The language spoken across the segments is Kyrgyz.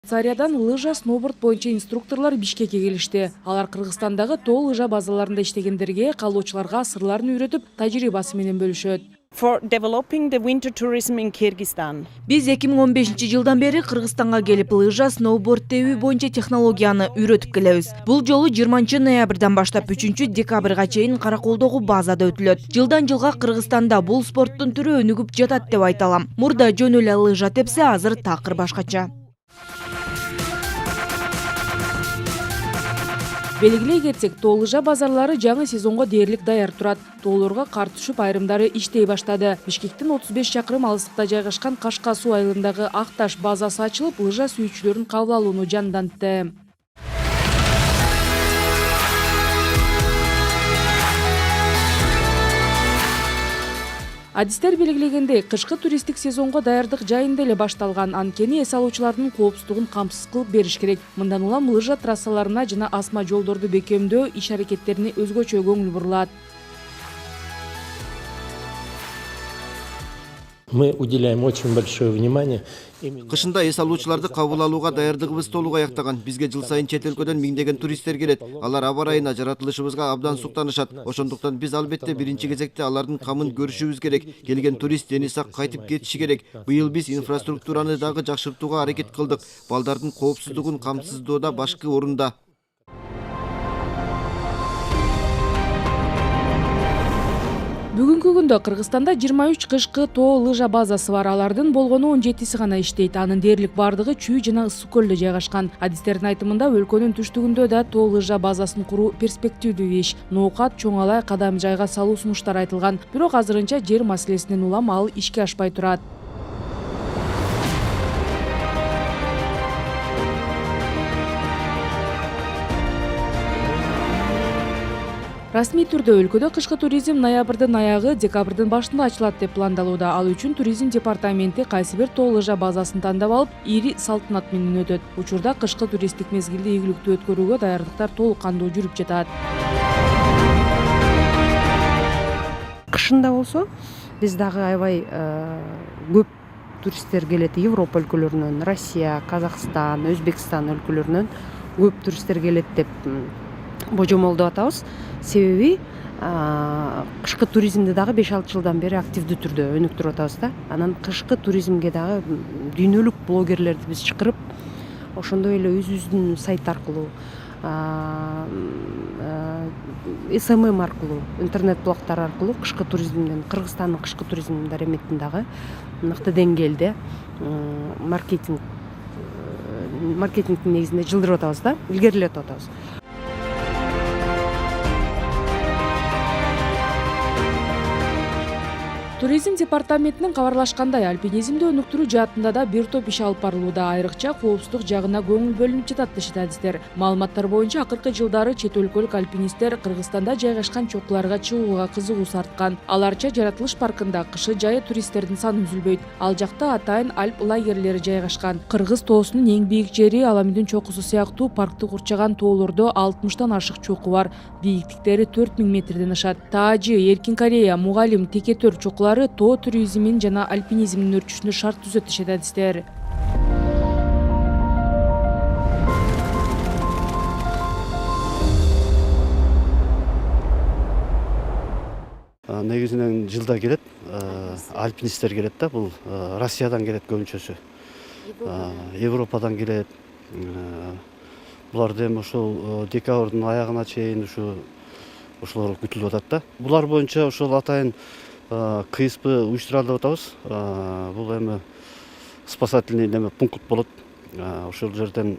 Швейцариядан лыжа сноуборд боюнча инструкторлар Бишкекке келишти. Алар Кыргызстандагы тоо лыжа базаларында иштегендерге, каалоочуларга сырларын үйрөтүп, тажрыйбасы менен бөлүшөт. For developing the winter tourism in Kyrgyzstan. Биз 2015-жылдан бери Кыргызстанга келип лыжа, сноуборд тебүү боюнча технологияны үйрөтүп келебиз. Бул жолу 20 ноябрдан баштап 3 декабрга чейин Караколдогу базада өтүлөт. Жылдан жылга Кыргызстанда бул спорттун түрү өнүгүп жатат деп айта алам. Мурда жөн эле лыжа тепсе, азыр такыр башкача. Белгилей кетсек, тоо лыжа базарлары жаңы сезонго дээрлик даяр турат. Тоолорго кар түшүп, айрымдары иштей баштады. Бишкектин 35 чакырым алыстыкта жайгашкан Кашка суу айылындагы Ак Таш базасы ачылып, лыжа сүйүүчүлөрүн кабыл алууну жандантты. Адистер белгилегендей, кышкы туристтик сезонго даярдык жайында эле башталган. Анткени эс алуучулардын коопсуздугун камсыз кылып бериш керек. Мындан улам лыжа трассаларына жана асма жолдорду бекемдөө иш-аракеттерине өзгөчө көңүл бурулат. Мы уделяем очень большое внимание. Кышында эс алуучуларды кабыл алууга даярдыгыбыз толук аяктаган. Бизге жыл сайын чет өлкөдөн миңдеген туристтер келет. Алар аба ырайына, жаратылышыбызга абдан суктанышат. Ошондуктан биз албетте биринчи кезекте алардын камын көрүшүбүз керек. Келген турист дени сак кайтып кетиши керек. Быйыл биз инфраструктураны дагы жакшыртууга аракет кылдык. Балдардын коопсуздугун камсыздоодо башкы орунда. Бүгүнкү күндө Кыргызстанда 23 кышкы тоо лыжа базасы бар. Алардын болгону 17си гана иштейт. Анын дээрлик бардыгы Чүй жана Ысык көлдө жайгашкан. Адистердин айтымында өлкөнүн түштүгүндө да тоо лыжа базасын куруу перспективдүү иш. Ноокат, чоң алай, кадам жайга салуу сунуштар айтылган. Бирок азырынча жер маселесинен улам ал ишке ашпай турат. Расмий түрдө өлкөдө кышкы туризм ноябрдын аягы, декабрдын башында ачылат деп пландалууда. Ал үчүн туризм департаменти кайсы бир тоо лыжа базасын тандап алып, ири салтанат менен өтөт. Учурда кышкы туристтик мезгилди ийгиликтүү өткөрүүгө даярдыктар толук кандуу жүрүп жатат. Кышында болсо, биз дагы аябай көп туристтер келет. Европа өлкөлөрүнөн, Россия, Казакстан, Өзбекстан өлкөлөрүнөн көп туристтер келет деп божомолдоп атабыз. Себеби кышкы туризмди дагы 5-6 жылдан бери активдүү түрдө өнүктүрүп атабыз да. Анан кышкы туризмге дагы дүйнөлүк блогерлерди биз чакырып, ошондой эле өзүбүздүн сайт аркылуу, СММ аркылуу, интернет блогтар аркылуу кышкы туризмден, Кыргызстандын кышкы туризмин дараметин дагы мыкты деңгээлде маркетингдин негизинде жылдырып атабыз да, илгерилетип атабыз. Туризм департаментинин кабарлашкандай, альпинизмди өнүктүрүү жаатында да бир топ иш алып барылууда. Айрыкча коопсуздук жагына көңүл бөлүнүп жатат дешет адистер. Маалыматтар боюнча акыркы жылдары чет өлкөлүк альпинисттер Кыргызстанда жайгашкан чокуларга чыгууга кызыгуусу арткан. Аларча Жаратылыш паркында кышы жайы туристтердин саны үзүлбөйт. Ал жакта атайын альп лагерлери жайгашкан. Кыргыз тоосунун эң бийик жери Аламидин чокусу сыяктуу паркты курчаган тоолордо 60тан ашык чоку бар. Бийиктиктери 4000 метрден ашат. Таажы, Эркин Корея, Мугалим, Текетөр чокулары тоо туризмин жана альпинизмдин өрчүшүнө шарт түзөт дешет адистер. Негизинен жылда келет, альпинисттер келет да, бул Россиядан келет көбүнчөсү. Европадан келет. Булар дем ошол декабрдын аягына чейин ошолор күтүлүп атат да. Булар боюнча ошол атайын КСП уюштуралып атабыз. Бул эми спасательный пункт болот. Ошол жерден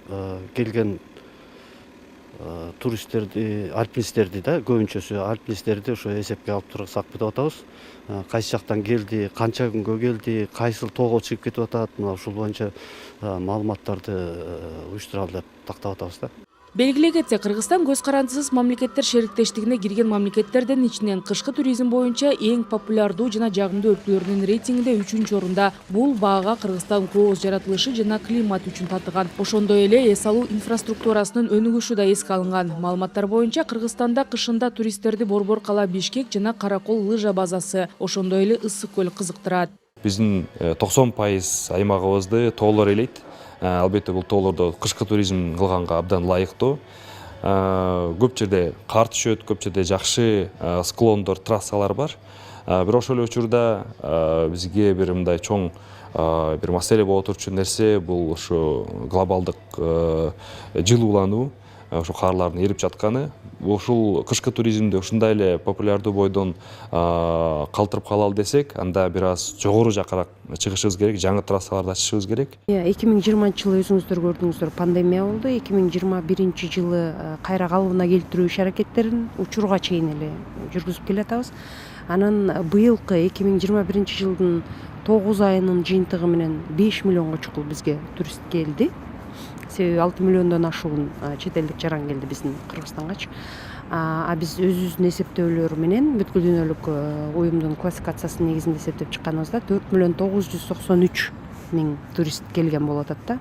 келген туристтерди, альпинисттерди да, көбүнчөсү альпинисттерди ошо эсепке алып турсак деп атабыз. Кайсы жактан келди, канча күнгө келди, кайсыл тоого чыгып кетип атат, мына ушул боюнча маалыматтарды уюштуралып деп тактап атабыз да. Белгилей кетсек, Кыргызстан көз карандысыз мамлекеттер шериктештигине кирген мамлекеттердин ичинен кышкы туризм боюнча эң популярдуу жана жагымдуу өлкөлөрдүн рейтингинде 3-орунда. Бул баага Кыргызстан кооз жаратылышы жана климат үчүн татыган. Ошондой эле эс алуу инфраструктурасынын өнүгүшү да эске алынган. Маалыматтар боюнча Кыргызстанда кышында туристтерди Борбор кала Бишкек жана Каракол лыжа базасы, ошондой эле Ысык көл кызыктырат. Биздин 90% аймагыбызды тоолор ээлейт. албетте бул тоолордо кышкы туризм кылганга абдан ылайыктуу. Көп жерде кар түшөт, көп жерде жакшы склондор, трассалар бар. Бирок ошол эле учурда бизге бир мындай чоң бир маселе боло турчу нерсе бул ошо глобалдык жылуулануу, ошо карлардын эрип жатканы. Ушул кышкы туризмди ушундай эле популярдуу бойдон калтырып калалы десек, анда бир аз жогору жаккараак чыгышыбыз керек, жаңы трассаларды ачышыбыз керек. 2020 жылы өзүңүздөр көрдүңүздөр, пандемия болду. 2021 жылы кайра калыбына келтирүү иш аракеттерин учурга чейин эле жүргүзүп келатабыз. Анан быйылкы 2021 жылдын 9 айынын жыйынтыгы менен 5 миллионго чукул бизге турист келди. Себеби 6 миллиондон ашуун чет элдик жаран келди биздин Кыргызстангачы. Биз өзүбүздүн эсептөөлөр менен бүткүл дүйнөлүк уюмдун классификациясынын негизинде эсептеп чыкканыбызда 4 миллион 993 миң турист келген болуп атат да.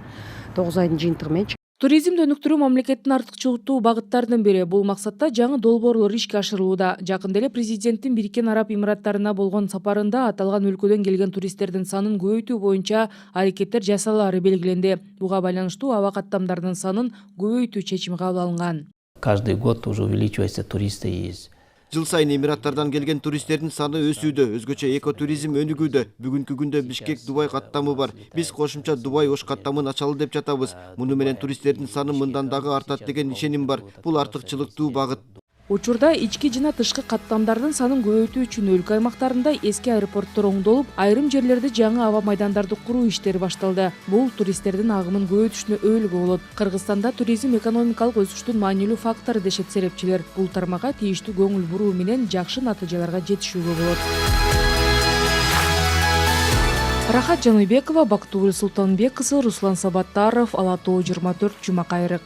9 айдын жыйынтыгы менен. Туризмди өнүктүрүү мамлекеттин артыкчылыктуу багыттарынын бири. Бул максатта жаңы долбоорлор ишке ашырылууда. Жакында эле президенттин Бириккен Араб Эмираттарына болгон сапарында аталган өлкөдөн келген туристтердин санын көбөйтүү боюнча аракеттер жасалаары белгиленди. Буга байланыштуу аба каттамдарынын санын көбөйтүү чечими кабыл алынган. Каждый год уже увеличивается туристы из. Жыл сайын Эмираттардан келген туристтердин саны өсүүдө, өзгөчө экотуризм өнүгүүдө. Бүгүнкү күндө Бишкек Дубай каттамы бар. Биз кошумча Дубай Ош каттамын ачалы деп жатабыз. Муну менен туристтердин саны мындан дагы артат деген ишеним бар. Бул артыкчылыктуу багыт. Учурда ички жана тышкы каттамдардын санын көбөйтүү үчүн өлкө аймактарында эски аэропорттор оңдолуп, айрым жерлерде жаңы аба майдандарды куруу иштери башталды. Бул туристтердин агымын көбөйтүшүнө өөлгө болот. Кыргызстанда туризм экономикалык өсүштүн маанилүү фактору дешет серепчилер. Бул тармакка тийиштүү көңүл буруу менен жакшы натыйжаларга жетишүүгө болот. Рахат Жаныбекова, Бактыгүл Султанбек кызы, Руслан Сабаттаров, Ала Тоо 24, Жума Кайрык.